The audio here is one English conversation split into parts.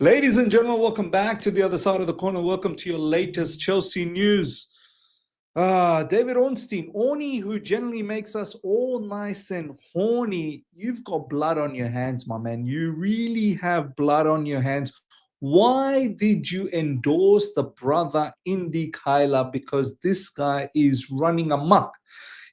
Ladies and gentlemen, welcome back to the other side of the corner. Welcome to your latest Chelsea news. David Ornstein, who generally makes us all nice and horny. You've got blood on your hands, my man. You really have blood on your hands. Why did you endorse the brother Indy Kyler? Because this guy is running amok.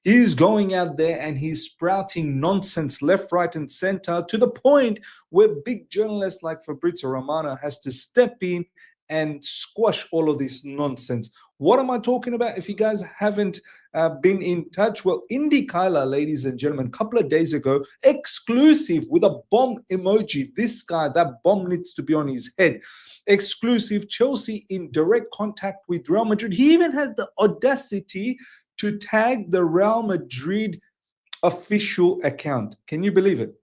He's going out there and he's sprouting nonsense left, right, and center to the point where big journalists like Fabrizio Romano has to step in and squash all of this nonsense. What am I talking about? If you guys haven't been in touch, well, Indy Kyler, ladies and gentlemen, a couple of days ago, exclusive with a bomb emoji. This guy, that bomb needs to be on his head. Exclusive, Chelsea in direct contact with Real Madrid. He even had the audacity to tag the Real Madrid official account. Can you believe it?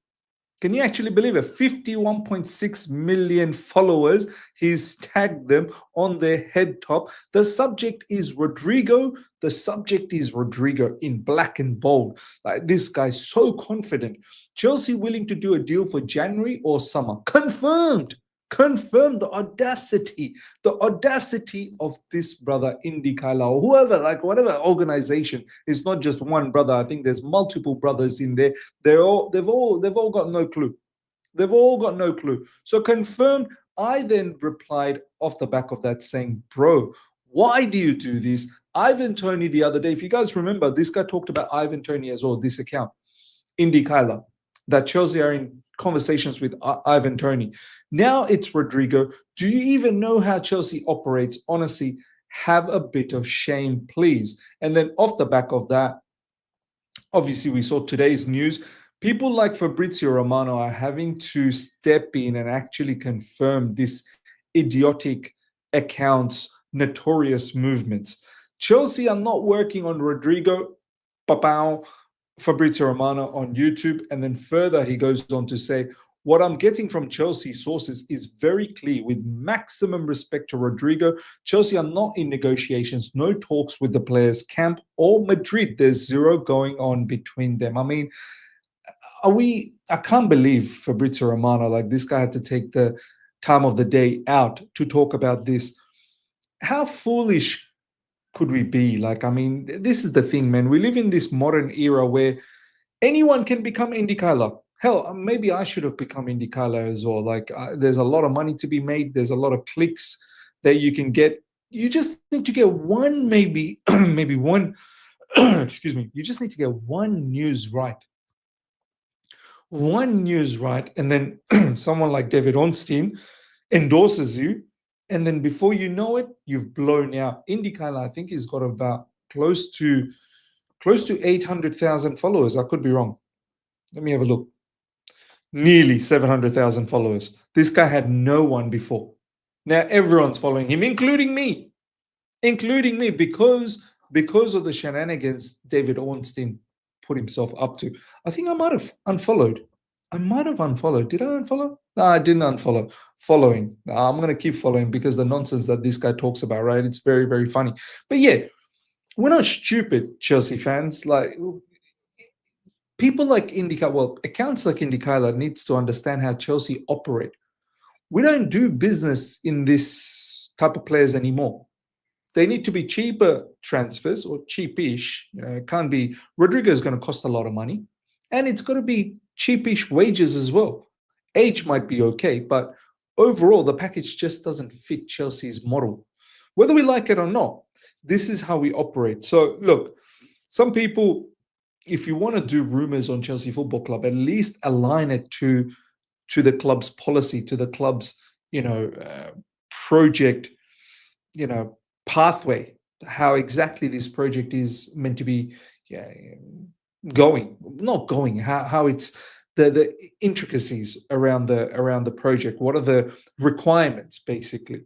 Can you actually believe it? 51.6 million followers. He's tagged them on their head top. The subject is Rodrygo. The subject is Rodrygo in black and bold. Like, this guy's so confident. Chelsea willing to do a deal for January or summer. Confirmed. The audacity of this brother Indy Kyler or whoever, like whatever organization. It's not just one brother. I think there's multiple brothers in there. They've all got no clue. They've all got no clue. So confirmed. I then replied off the back of that saying, bro, why do you do this? Ivan Toney the other day, if you guys remember, this guy talked about Ivan Toney as well, this account, Indy Kyler, that Chelsea are in conversations with Ivan Toney. Now it's Rodrygo. Do you even know how Chelsea operates? Honestly, have a bit of shame, please. And then off the back of that, obviously we saw today's news. People like Fabrizio Romano are having to step in and actually confirm this idiotic account's notorious movements. Chelsea are not working on Rodrygo. Papao. Fabrizio Romano on YouTube. And then further, he goes on to say, what I'm getting from Chelsea sources is very clear. With maximum respect to Rodrygo, Chelsea are not in negotiations, no talks with the players' camp or Madrid. There's zero going on between them. I mean, I can't believe Fabrizio Romano, like this guy had to take the time of the day out to talk about this. How foolish could we be? Like, I mean, this is the thing, man. We live in this modern era where anyone can become Indy Kyler. Hell, maybe I should have become Indy Kyler as well. Like, there's a lot of money to be made. There's a lot of clicks that you can get. You just need to get one, maybe one, excuse me. You just need to get one news right. One news right. And then someone like David Ornstein endorses you. And then before you know it, you've blown out. Indy Kyler, I think he's got about close to 800,000 followers. I could be wrong. Let me have a look. Nearly 700,000 followers. This guy had no one before. Now everyone's following him, including me, because of the shenanigans David Ornstein put himself up to. I think I might have unfollowed. Did I unfollow? No, I didn't unfollow. Following. I'm going to keep following because the nonsense that this guy talks about, right? It's very, very funny. But yeah, we're not stupid, Chelsea fans. Like, people like Indy Kyler, well, accounts like Indy Kyler needs to understand how Chelsea operate. We don't do business in this type of players anymore. They need to be cheaper transfers or cheapish. It can't be. Rodrygo is going to cost a lot of money, and it's got to be cheapish wages as well. Age might be okay, but overall, the package just doesn't fit Chelsea's model. Whether we like it or not, this is how we operate. So, look, some people, if you want to do rumors on Chelsea Football Club, at least align it to the club's policy, to the club's, project, pathway, how exactly this project is meant to be going, how it's the intricacies around the project. What are the requirements, basically?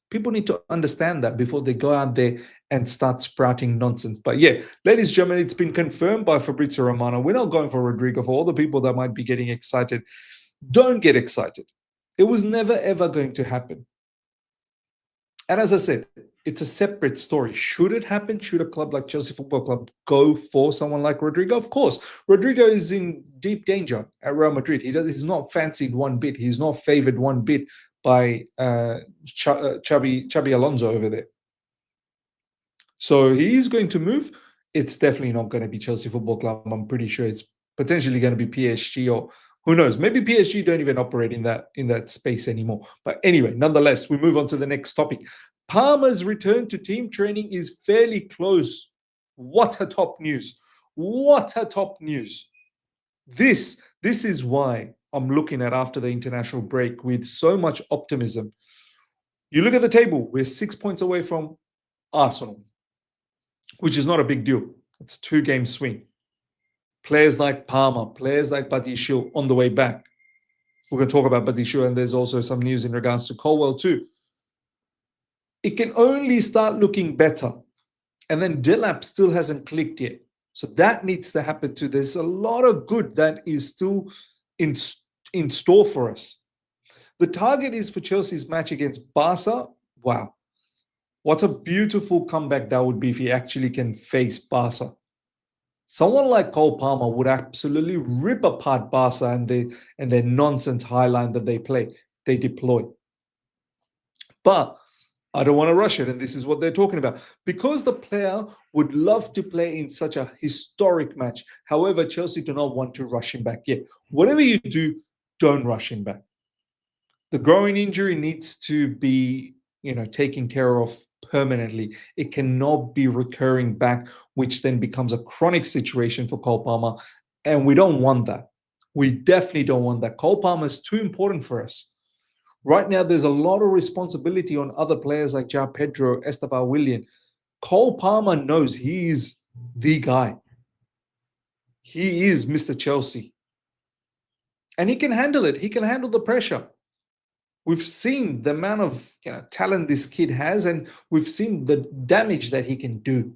People need to understand that before they go out there and start sprouting nonsense. But yeah, ladies and gentlemen, it's been confirmed by Fabrizio Romano. We're not going for Rodrygo. For all the people that might be getting excited, don't get excited. It was never, ever going to happen. And as I said, it's a separate story. Should it happen? Should a club like Chelsea Football Club go for someone like Rodrygo? Of course. Rodrygo is in deep danger at Real Madrid. He's not fancied one bit. He's not favored one bit by Xabi Alonso over there. So he's going to move. It's definitely not going to be Chelsea Football Club. I'm pretty sure it's potentially going to be PSG, or who knows? Maybe PSG don't even operate in that space anymore. But anyway, nonetheless, we move on to the next topic. Parma's return to team training is fairly close. What a top news. What a top news. This is why I'm looking at after the international break with so much optimism. You look at the table, we're 6 points away from Arsenal, which is not a big deal. It's a 2-game swing. Players like Palmer, players like Badiashile on the way back. We're going to talk about Badiashile, and there's also some news in regards to Colwill too. It can only start looking better. And then Delap still hasn't clicked yet. So that needs to happen too. There's a lot of good that is still in store for us. The target is for Chelsea's match against Barca. Wow. What a beautiful comeback that would be if he actually can face Barca. Someone like Cole Palmer would absolutely rip apart Barca and their nonsense highline that they deploy. But I don't want to rush it, and this is what they're talking about. Because the player would love to play in such a historic match. However, Chelsea do not want to rush him back yet. Whatever you do, don't rush him back. The growing injury needs to be, taken care of permanently. It cannot be recurring back, which then becomes a chronic situation for Cole Palmer. And we don't want that. We definitely don't want that. Cole Palmer is too important for us. Right now, there's a lot of responsibility on other players like João Pedro, Esteban Willian. Cole Palmer knows he is the guy. He is Mr. Chelsea. And he can handle it. He can handle the pressure. We've seen the amount of talent this kid has, and we've seen the damage that he can do.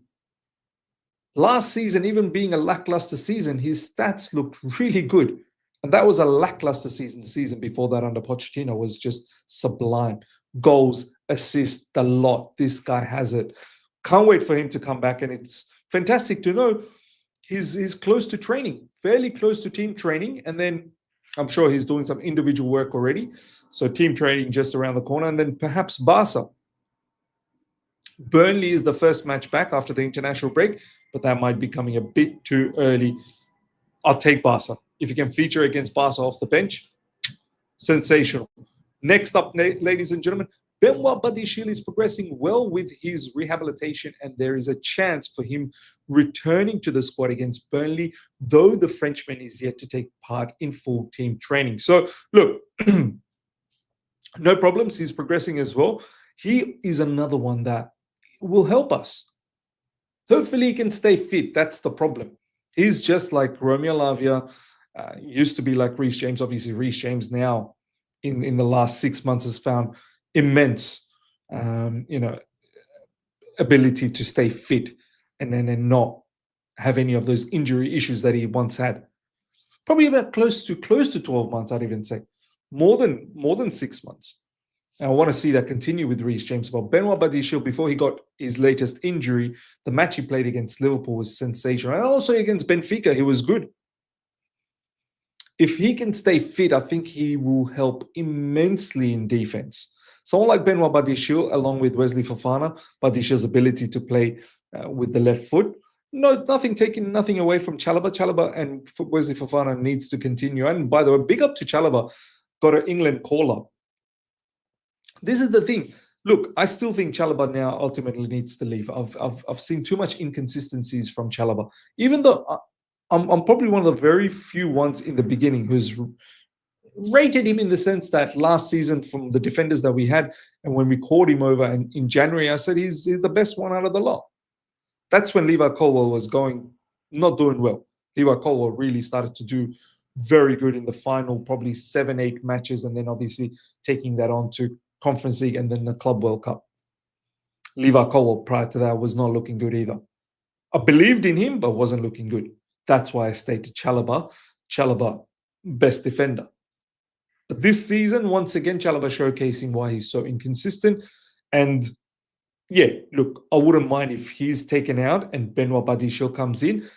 Last season, even being a lackluster season, his stats looked really good. And that was a lackluster season. The season before that under Pochettino was just sublime. Goals, assists, the lot. This guy has it. Can't wait for him to come back. And it's fantastic to know he's close to training, fairly close to team training. And then I'm sure he's doing some individual work already. So team training just around the corner. And then perhaps Barca. Burnley is the first match back after the international break, but that might be coming a bit too early. I'll take Barca. If you can feature against Barca off the bench, sensational. Next up, ladies and gentlemen, Benoit Badiashile is progressing well with his rehabilitation, and there is a chance for him returning to the squad against Burnley, though the Frenchman is yet to take part in full team training. So, look, no problems. He's progressing as well. He is another one that will help us. Hopefully, he can stay fit. That's the problem. He's just like Romeo Lavia, used to be like Reece James. Obviously, Reece James now in the last 6 months has found immense, ability to stay fit and not have any of those injury issues that he once had. Probably about close to 12 months, I'd even say. More than 6 months. And I want to see that continue with Reece James. But Benoit Badiashile, before he got his latest injury, the match he played against Liverpool was sensational. And also against Benfica, he was good. If he can stay fit, I think he will help immensely in defense. Someone like Benoit Badiashile, along with Wesley Fofana, Badiashile's ability to play with the left foot. No, taking nothing away from Chalobah. Chalobah and Wesley Fofana needs to continue. And by the way, big up to Chalobah, got an England call-up. This is the thing. Look, I still think Chalobah now ultimately needs to leave. I've seen too much inconsistencies from Chalobah. Even though I'm probably one of the very few ones in the beginning who's rated him in the sense that last season from the defenders that we had, and when we called him over in January, I said he's the best one out of the lot. That's when Levi Colwill was not doing well. Levi Colwill really started to do very good in the final, probably 7-8 matches, and then obviously taking that on to Conference League and then the Club World Cup. Levi Colwill prior to that was not looking good either. I believed in him, but wasn't looking good. That's why I stayed to Chalobah. Chalobah, best defender. But this season, once again, Chalobah showcasing why he's so inconsistent. And yeah, look, I wouldn't mind if he's taken out and Benoit Badiashile comes in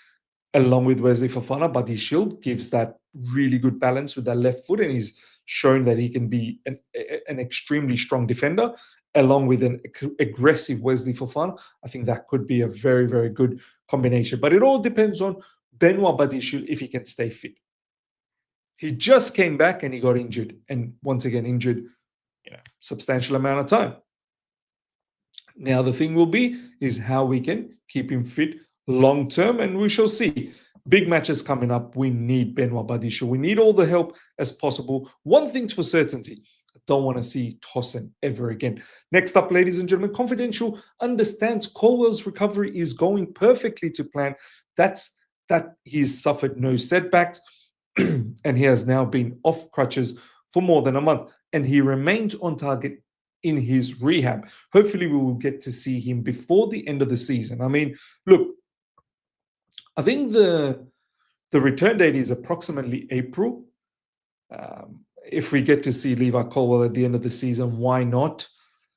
along with Wesley Fofana. Badiashile gives that really good balance with that left foot, and he's shown that he can be an extremely strong defender along with an aggressive Wesley Fofana. I think that could be a very, very good combination. But it all depends on Benoit Badiashile if he can stay fit. He just came back and he got injured, and once again injured, substantial amount of time. Now the thing will be is how we can keep him fit long term, and we shall see. Big matches coming up. We need Benoit Badiashile. We need all the help as possible. One thing's for certainty. I don't want to see Tosin ever again. Next up, ladies and gentlemen, Confidential understands Colwill's recovery is going perfectly to plan. That he's suffered no setbacks and he has now been off crutches for more than a month, and he remains on target in his rehab. Hopefully we will get to see him before the end of the season. I mean, look, I think the return date is approximately April. If we get to see Levi Colwill at the end of the season, why not?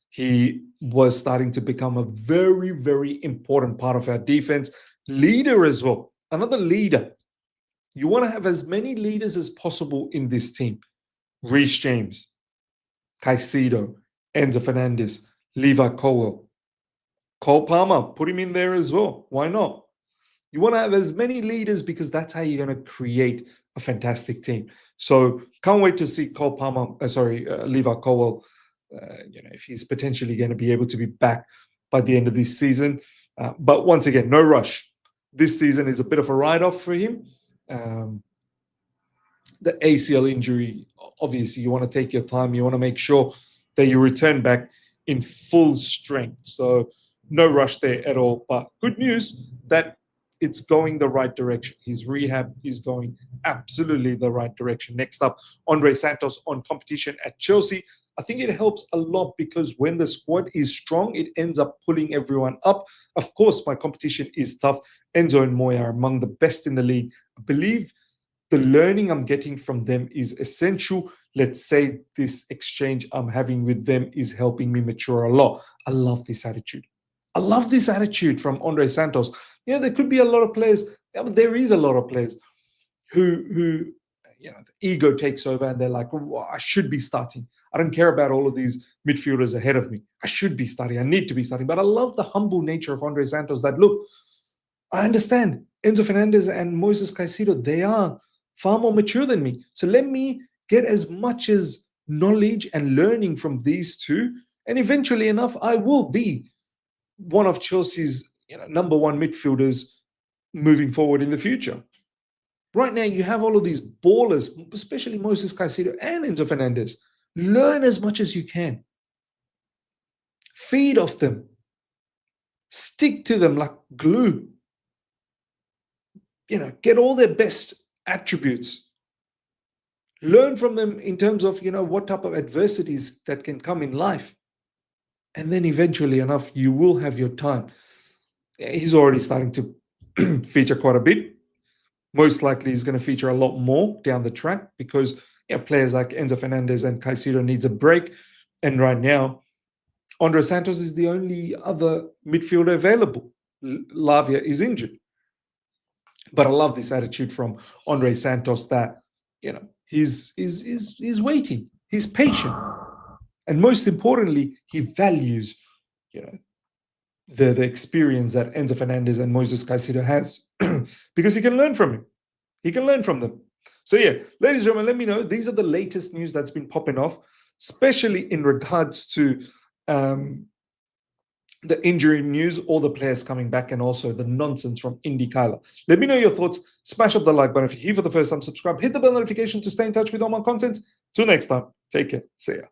He was starting to become a very, very important part of our defense. Leader as well. Another leader. You want to have as many leaders as possible in this team. Reece James, Caicedo, Enzo Fernandez, Levi Colwill, Cole Palmer, put him in there as well. Why not? You want to have as many leaders because that's how you're going to create a fantastic team. So can't wait to see Levi Colwill, if he's potentially going to be able to be back by the end of this season. But once again, no rush. This season is a bit of a write-off for him. The ACL injury, obviously, you want to take your time. You want to make sure that you return back in full strength. So no rush there at all. But good news that it's going the right direction. His rehab is going absolutely the right direction. Next up, Andrey Santos on competition at Chelsea. I think it helps a lot because when the squad is strong, it ends up pulling everyone up. Of course, my competition is tough. Enzo and Moya are among the best in the league. I believe the learning I'm getting from them is essential. Let's say this exchange I'm having with them is helping me mature a lot. I love this attitude. I love this attitude from Andrey Santos. There could be a lot of players. There is a lot of players who the ego takes over and they're like, well, I should be starting. I don't care about all of these midfielders ahead of me. I should be starting. I need to be starting. But I love the humble nature of Andrey Santos that, look, I understand Enzo Fernandez and Moises Caicedo, they are far more mature than me. So let me get as much as knowledge and learning from these two. And eventually enough, I will be one of Chelsea's number one midfielders moving forward in the future. Right now, you have all of these ballers, especially Moises Caicedo and Enzo Fernandez. Learn as much as you can. Feed off them. Stick to them like glue. Get all their best attributes. Learn from them in terms of, what type of adversities that can come in life. And then eventually enough, you will have your time. He's already starting to feature quite a bit. Most likely he's going to feature a lot more down the track because players like Enzo Fernandez and Caicedo needs a break. And right now, Andrey Santos is the only other midfielder available. Lavia is injured. But I love this attitude from Andrey Santos that, he's waiting. He's patient. And most importantly, he values, the experience that Enzo Fernandez and Moises Caicedo has because he can learn from him. He can learn from them. So ladies and gentlemen, let me know. These are the latest news that's been popping off, especially in regards to the injury news, all the players coming back, and also the nonsense from Indy Kyler. Let me know your thoughts. Smash up the like button if you're here for the first time. Subscribe. Hit the bell notification to stay in touch with all my content. Till next time. Take care. See ya.